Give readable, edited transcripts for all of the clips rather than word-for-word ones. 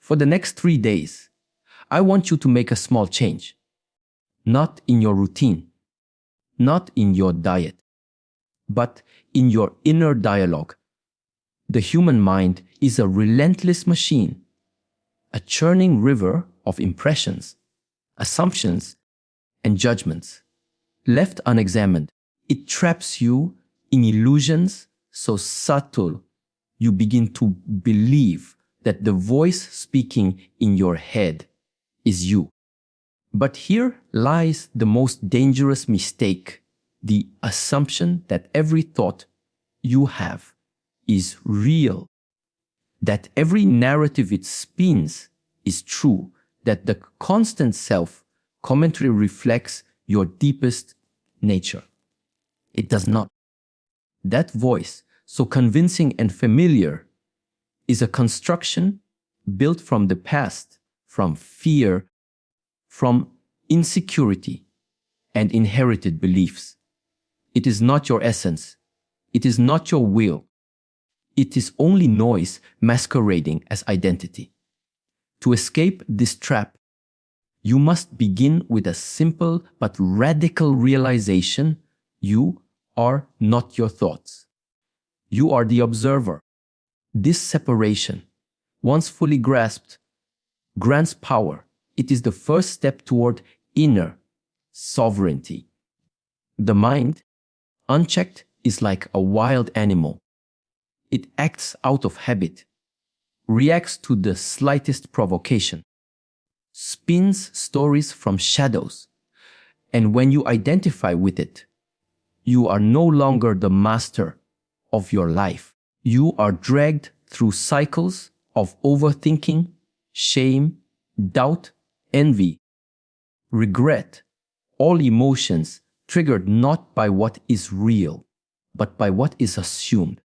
For the next 3 days, I want you to make a small change. Not in your routine, not in your diet, but in your inner dialogue. The human mind is a relentless machine, a churning river of impressions, assumptions, and judgments. Left unexamined, it traps you in illusions so subtle you begin to believe that the voice speaking in your head is you. But here lies the most dangerous mistake, the assumption that every thought you have is real, that every narrative it spins is true, that the constant self-commentary reflects your deepest nature. It does not. That voice, so convincing and familiar, is a construction built from the past, from fear, from insecurity, and inherited beliefs. It is not your essence. It is not your will. It is only noise masquerading as identity. To escape this trap, you must begin with a simple but radical realization: you are not your thoughts. You are the observer. This separation, once fully grasped, grants power. It is the first step toward inner sovereignty. The mind, unchecked, is like a wild animal. It acts out of habit, reacts to the slightest provocation, spins stories from shadows, and when you identify with it, you are no longer the master of your life. You are dragged through cycles of overthinking, shame, doubt, envy, regret, all emotions triggered not by what is real, but by what is assumed.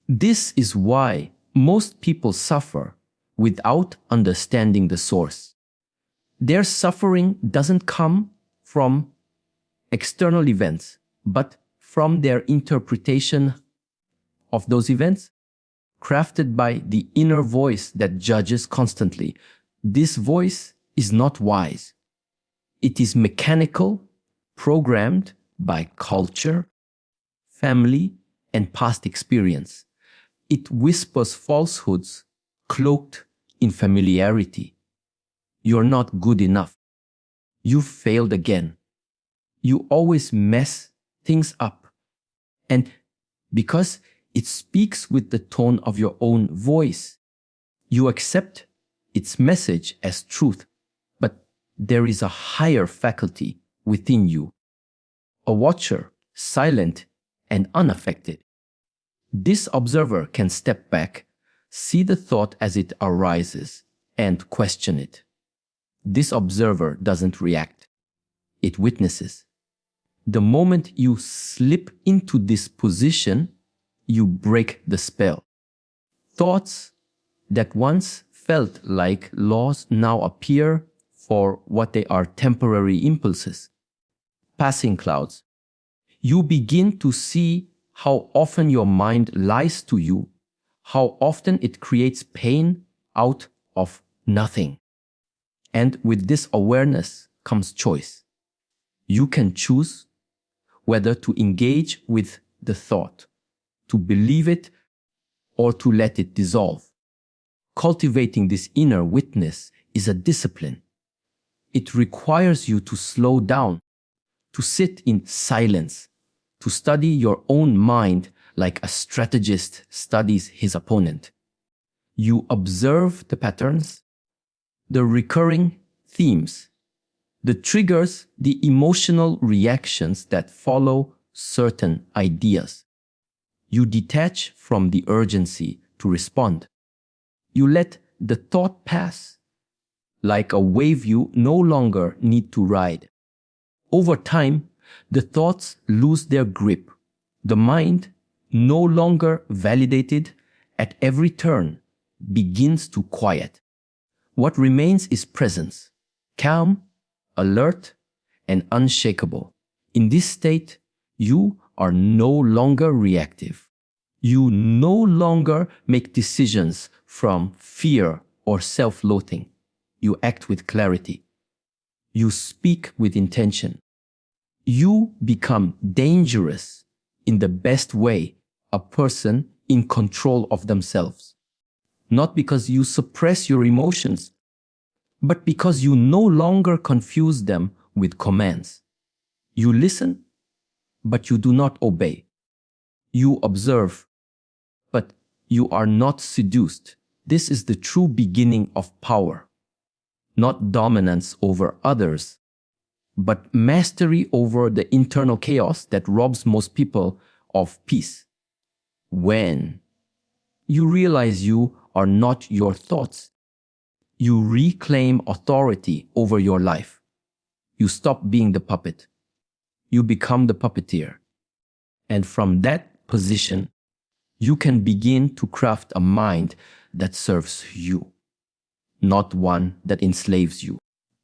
This is why most people suffer without understanding the source. Their suffering doesn't come from external events, but from their interpretation of those events, crafted by the inner voice that judges constantly. This voice is not wise. It is mechanical, programmed by culture, family, and past experience. It whispers falsehoods cloaked in familiarity. You're not good enough. You failed again. You always mess things up. And because it speaks with the tone of your own voice, you accept its message as truth. But there is a higher faculty within you, a watcher, silent and unaffected. This observer can step back, see the thought as it arises, and question it. This observer doesn't react. It witnesses. The moment you slip into this position, you break the spell. Thoughts that once felt like laws now appear for what they are: temporary impulses, passing clouds. You begin to see how often your mind lies to you, how often it creates pain out of nothing. And with this awareness comes choice. You can choose whether to engage with the thought, to believe it, or to let it dissolve. Cultivating this inner witness is a discipline. It requires you to slow down, to sit in silence, to study your own mind like a strategist studies his opponent. You observe the patterns, the recurring themes, the triggers, the emotional reactions that follow certain ideas. You detach from the urgency to respond. You let the thought pass, like a wave you no longer need to ride. Over time, the thoughts lose their grip. The mind, no longer validated at every turn, begins to quiet. What remains is presence, calm, alert, and unshakable. In this state, you are no longer reactive. You no longer make decisions from fear or self-loathing. You act with clarity. You speak with intention. You become dangerous in the best way, a person in control of themselves. Not because you suppress your emotions, but because you no longer confuse them with commands. You listen, but you do not obey. You observe, but you are not seduced. This is the true beginning of power. Not dominance over others, but mastery over the internal chaos that robs most people of peace. When you realize you are not your thoughts, you reclaim authority over your life. You stop being the puppet. You become the puppeteer. And from that position, you can begin to craft a mind that serves you, not one that enslaves you.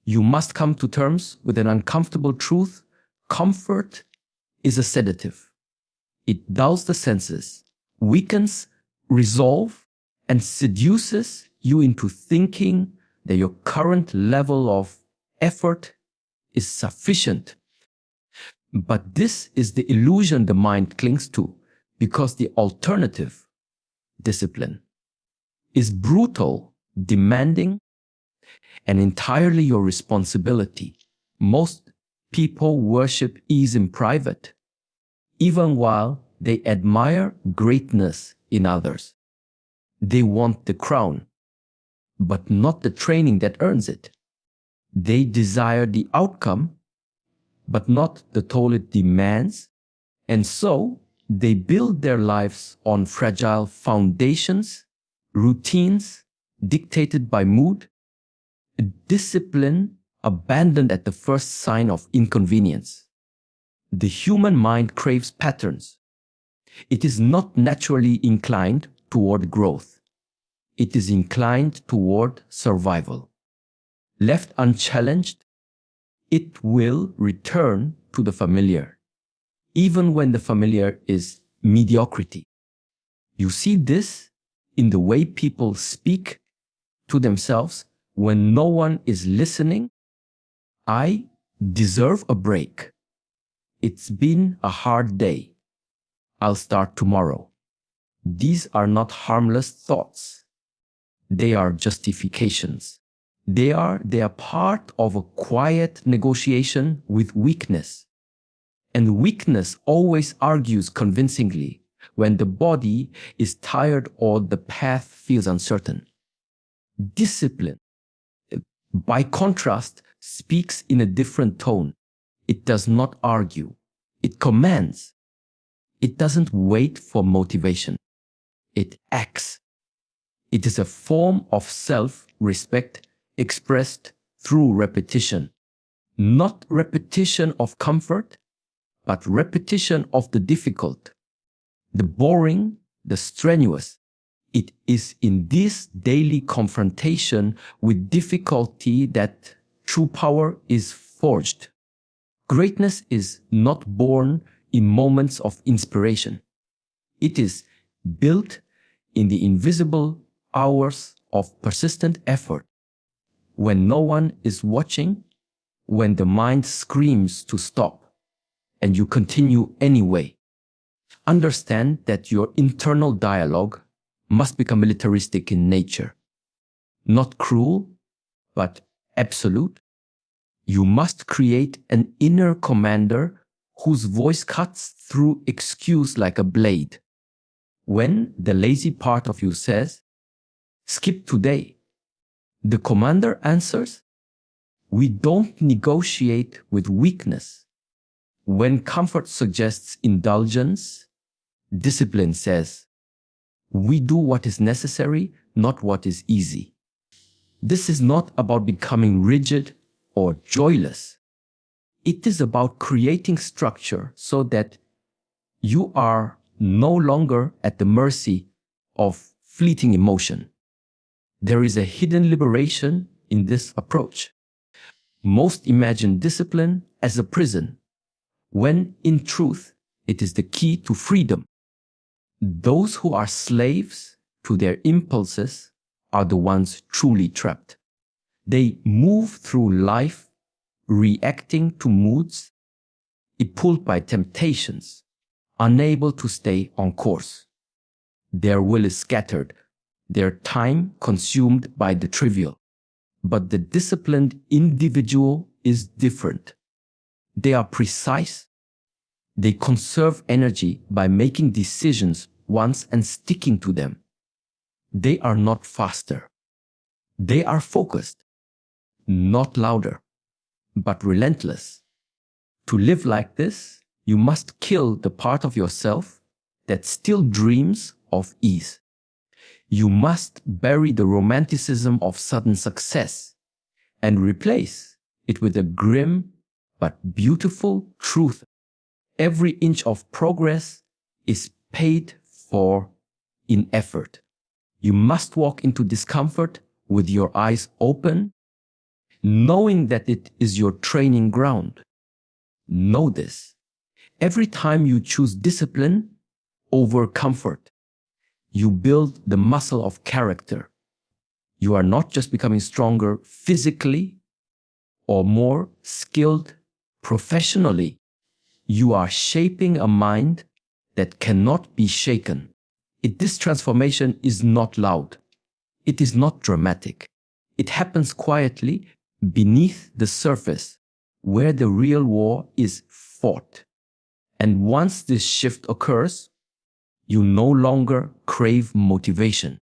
You must come to terms with an uncomfortable truth. Comfort is a sedative. It dulls the senses, weakens resolve, and seduces you into thinking that your current level of effort is sufficient. But this is the illusion the mind clings to, because the alternative, discipline, is brutal, demanding, and entirely your responsibility. Most people worship ease in private, even while they admire greatness in others. They want the crown, but not the training that earns it. They desire the outcome, but not the toll it demands. And so they build their lives on fragile foundations, routines dictated by mood, a discipline abandoned at the first sign of inconvenience. The human mind craves patterns. It is not naturally inclined toward growth. It is inclined toward survival. Left unchallenged, it will return to the familiar, even when the familiar is mediocrity. You see this in the way people speak to themselves when no one is listening. I deserve a break. It's been a hard day. I'll start tomorrow. These are not harmless thoughts. They are justifications. They are part of a quiet negotiation with weakness. And weakness always argues convincingly when the body is tired or the path feels uncertain. Discipline, by contrast, speaks in a different tone. It does not argue. It commands. It doesn't wait for motivation. It acts. It is a form of self-respect expressed through repetition. Not repetition of comfort, but repetition of the difficult, the boring, the strenuous. It is in this daily confrontation with difficulty that true power is forged. Greatness is not born in moments of inspiration. It is built in the invisible hours of persistent effort. When no one is watching, when the mind screams to stop, and you continue anyway. Understand that your internal dialogue must become militaristic in nature. Not cruel, but absolute. You must create an inner commander whose voice cuts through excuse like a blade. When the lazy part of you says, skip today, the commander answers, we don't negotiate with weakness. When comfort suggests indulgence, discipline says, we do what is necessary, not what is easy. This is not about becoming rigid or joyless. It is about creating structure so that you are no longer at the mercy of fleeting emotion. There is a hidden liberation in this approach. Most imagine discipline as a prison, when in truth it is the key to freedom. Those who are slaves to their impulses are the ones truly trapped. They move through life, reacting to moods, pulled by temptations, unable to stay on course. Their will is scattered, their time consumed by the trivial. But the disciplined individual is different. They are precise. They conserve energy by making decisions once and sticking to them. They are not faster. They are focused, not louder, but relentless. To live like this, you must kill the part of yourself that still dreams of ease. You must bury the romanticism of sudden success and replace it with a grim but beautiful truth. Every inch of progress is paid for in effort. You must walk into discomfort with your eyes open, knowing that it is your training ground. Know this. Every time you choose discipline over comfort, you build the muscle of character. You are not just becoming stronger physically or more skilled professionally. You are shaping a mind that cannot be shaken. This transformation is not loud. It is not dramatic. It happens quietly beneath the surface where the real war is fought. And once this shift occurs, you no longer crave motivation.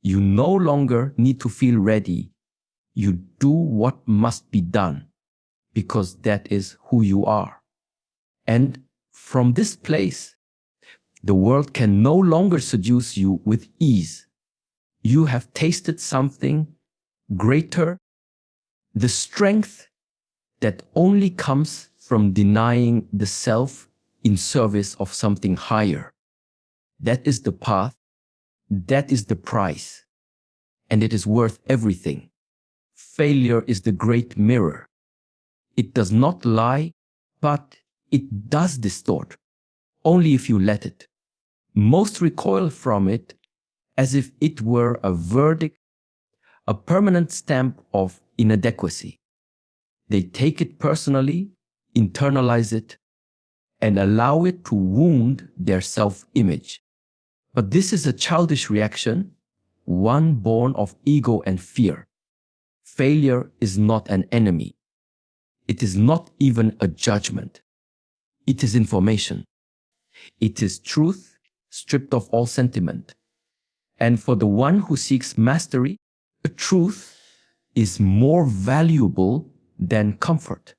You no longer need to feel ready. You do what must be done because that is who you are. And from this place, the world can no longer seduce you with ease. You have tasted something greater, the strength that only comes from denying the self in service of something higher. That is the path, that is the price, and it is worth everything. Failure is the great mirror. It does not lie, but it does distort, only if you let it. Most recoil from it as if it were a verdict, a permanent stamp of inadequacy. They take it personally, internalize it, and allow it to wound their self-image. But this is a childish reaction, one born of ego and fear. Failure is not an enemy. It is not even a judgment. It is information. It is truth stripped of all sentiment. And for the one who seeks mastery, the truth is more valuable than comfort.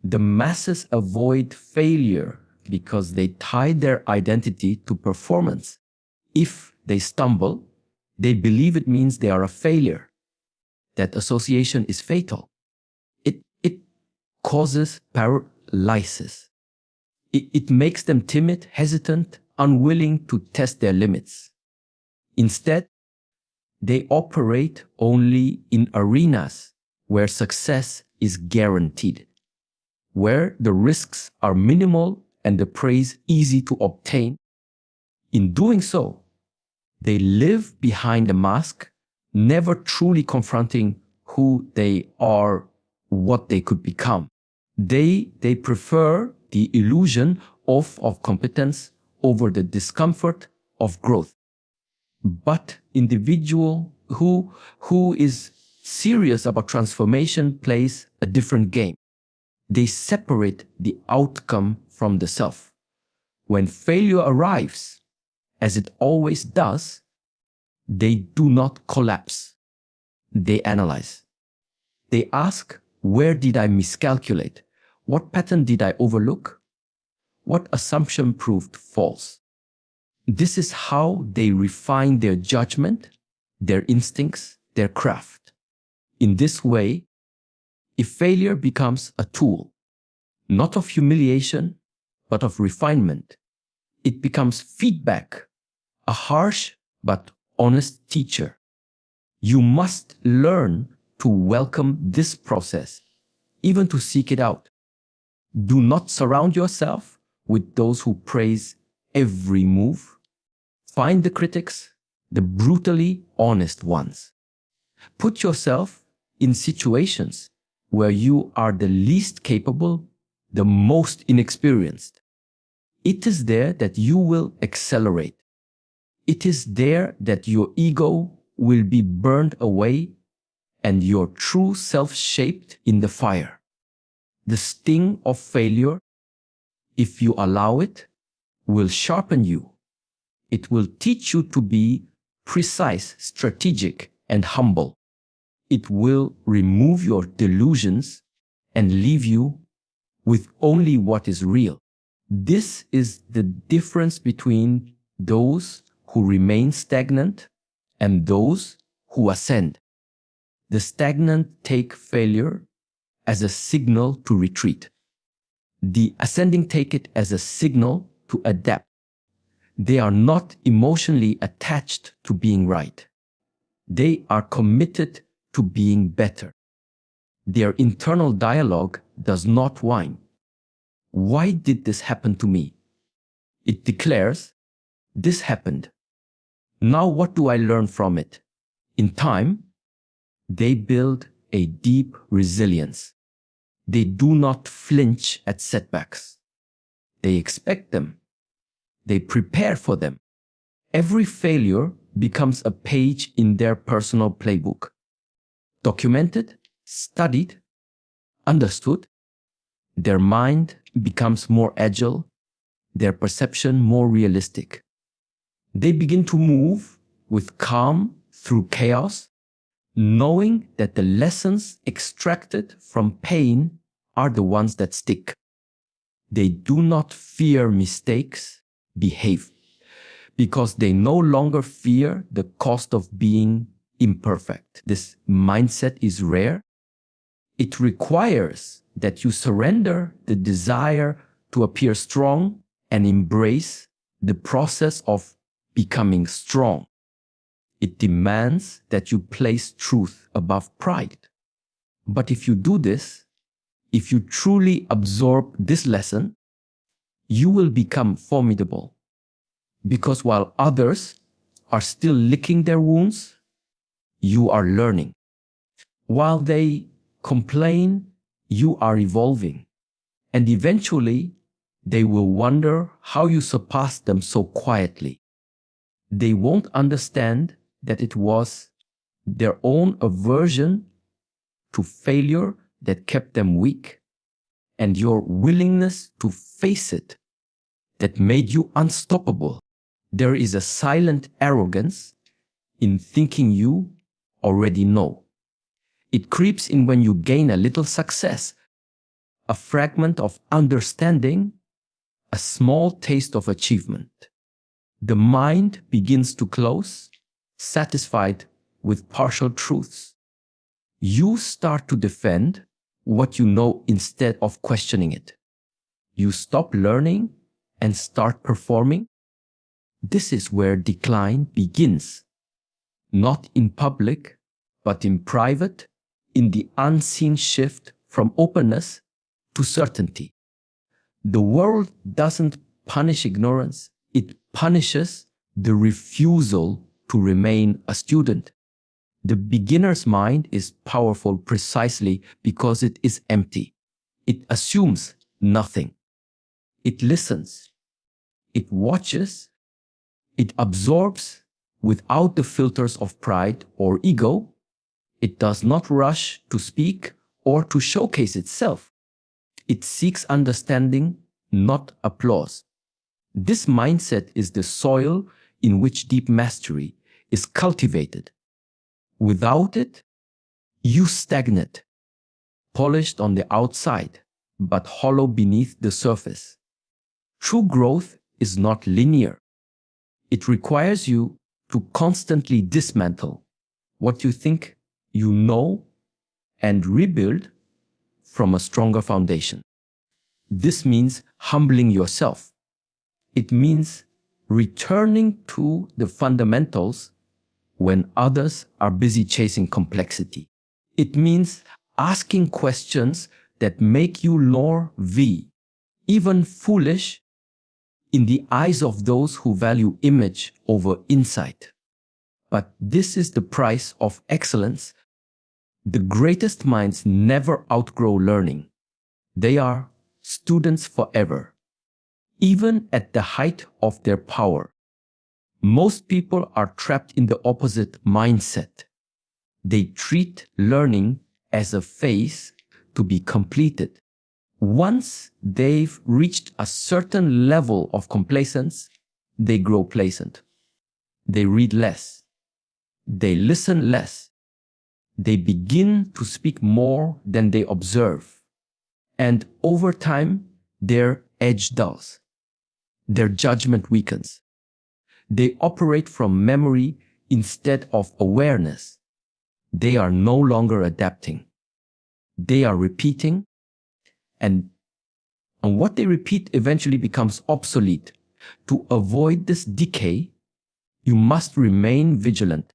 The masses avoid failure because they tie their identity to performance. If they stumble, they believe it means they are a failure. That association is fatal. It causes paralysis. It makes them timid, hesitant, unwilling to test their limits. Instead, they operate only in arenas where success is guaranteed, where the risks are minimal and the praise easy to obtain. In doing so, they live behind a mask, never truly confronting who they are, what they could become. They prefer the illusion of competence over the discomfort of growth. But individual who is serious about transformation plays a different game. They separate the outcome from the self. When failure arrives, as it always does, they do not collapse. They analyze. They ask, where did I miscalculate? What pattern did I overlook? What assumption proved false? This is how they refine their judgment, their instincts, their craft. In this way, if failure becomes a tool, not of humiliation, but of refinement, it becomes feedback, a harsh but honest teacher. You must learn to welcome this process, even to seek it out. Do not surround yourself with those who praise every move. Find the critics, the brutally honest ones. Put yourself in situations where you are the least capable, the most inexperienced. It is there that you will accelerate. It is there that your ego will be burned away and your true self shaped in the fire. The sting of failure, if you allow it, will sharpen you. It will teach you to be precise, strategic, and humble. It will remove your delusions and leave you with only what is real. This is the difference between those who remain stagnant and those who ascend. The stagnant take failure as a signal to retreat. The ascending take it as a signal to adapt. They are not emotionally attached to being right. They are committed to being better. Their internal dialogue does not whine. Why did this happen to me? It declares, this happened. Now what do I learn from it? In time, they build a deep resilience. They do not flinch at setbacks. They expect them. They prepare for them. Every failure becomes a page in their personal playbook. Documented, studied, understood. Their mind becomes more agile, their perception more realistic. They begin to move with calm through chaos, knowing that the lessons extracted from pain are the ones that stick. They do not fear mistakes, behave, because they no longer fear the cost of being imperfect. This mindset is rare. It requires that you surrender the desire to appear strong and embrace the process of becoming strong. It demands that you place truth above pride. But if you do this, if you truly absorb this lesson, you will become formidable. Because while others are still licking their wounds, you are learning. While they complain, you are evolving. And eventually, they will wonder how you surpassed them so quietly. They won't understand that it was their own aversion to failure that kept them weak, and your willingness to face it that made you unstoppable. There is a silent arrogance in thinking you already know. It creeps in when you gain a little success, a fragment of understanding, a small taste of achievement. The mind begins to close, satisfied with partial truths. You start to defend what you know instead of questioning it. You stop learning and start performing. This is where decline begins. Not in public, but in private, in the unseen shift from openness to certainty. The world doesn't punish ignorance, it punishes the refusal to remain a student. The beginner's mind is powerful precisely because it is empty. It assumes nothing. It listens. It watches. It absorbs without the filters of pride or ego. It does not rush to speak or to showcase itself. It seeks understanding, not applause. This mindset is the soil in which deep mastery is cultivated. Without it, you stagnate, polished on the outside, but hollow beneath the surface. True growth is not linear. It requires you to constantly dismantle what you think you know and rebuild from a stronger foundation. This means humbling yourself. It means returning to the fundamentals when others are busy chasing complexity. It means asking questions that make you more even foolish, in the eyes of those who value image over insight. But this is the price of excellence. The greatest minds never outgrow learning. They are students forever, even at the height of their power. Most people are trapped in the opposite mindset. They treat learning as a phase to be completed. Once they've reached a certain level of complacence, they grow complacent. They read less. They listen less. They begin to speak more than they observe. And over time, their edge dulls. Their judgment weakens. They operate from memory instead of awareness. They are no longer adapting. They are repeating, and what they repeat eventually becomes obsolete. To avoid this decay, you must remain vigilant.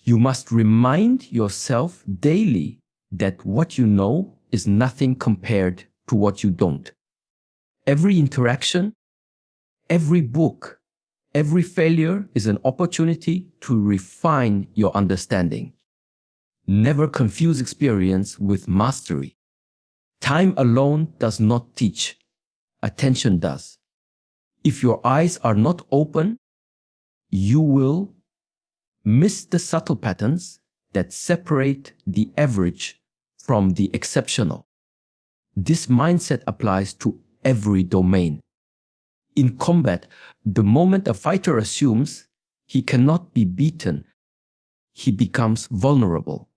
You must remind yourself daily that what you know is nothing compared to what you don't. Every interaction, every book, every failure is an opportunity to refine your understanding. Never confuse experience with mastery. Time alone does not teach. Attention does. If your eyes are not open, you will miss the subtle patterns that separate the average from the exceptional. This mindset applies to every domain. In combat, the moment a fighter assumes he cannot be beaten, he becomes vulnerable.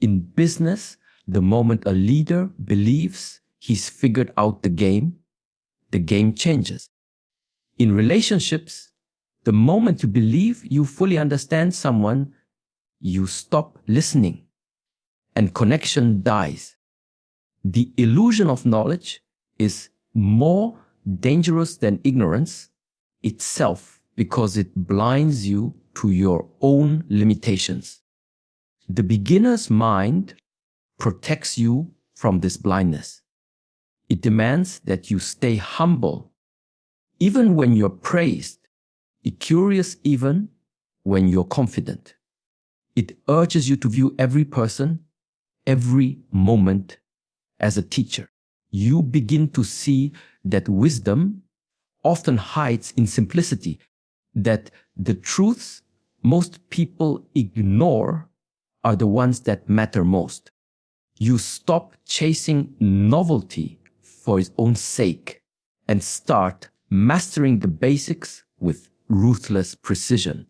In business, the moment a leader believes he's figured out the game changes. In relationships, the moment you believe you fully understand someone, you stop listening and connection dies. The illusion of knowledge is more dangerous than ignorance itself because it blinds you to your own limitations. The beginner's mind protects you from this blindness. It demands that you stay humble, even when you're praised, curious even when you're confident. It urges you to view every person, every moment as a teacher. You begin to see that wisdom often hides in simplicity, that the truths most people ignore are the ones that matter most. You stop chasing novelty for its own sake and start mastering the basics with ruthless precision.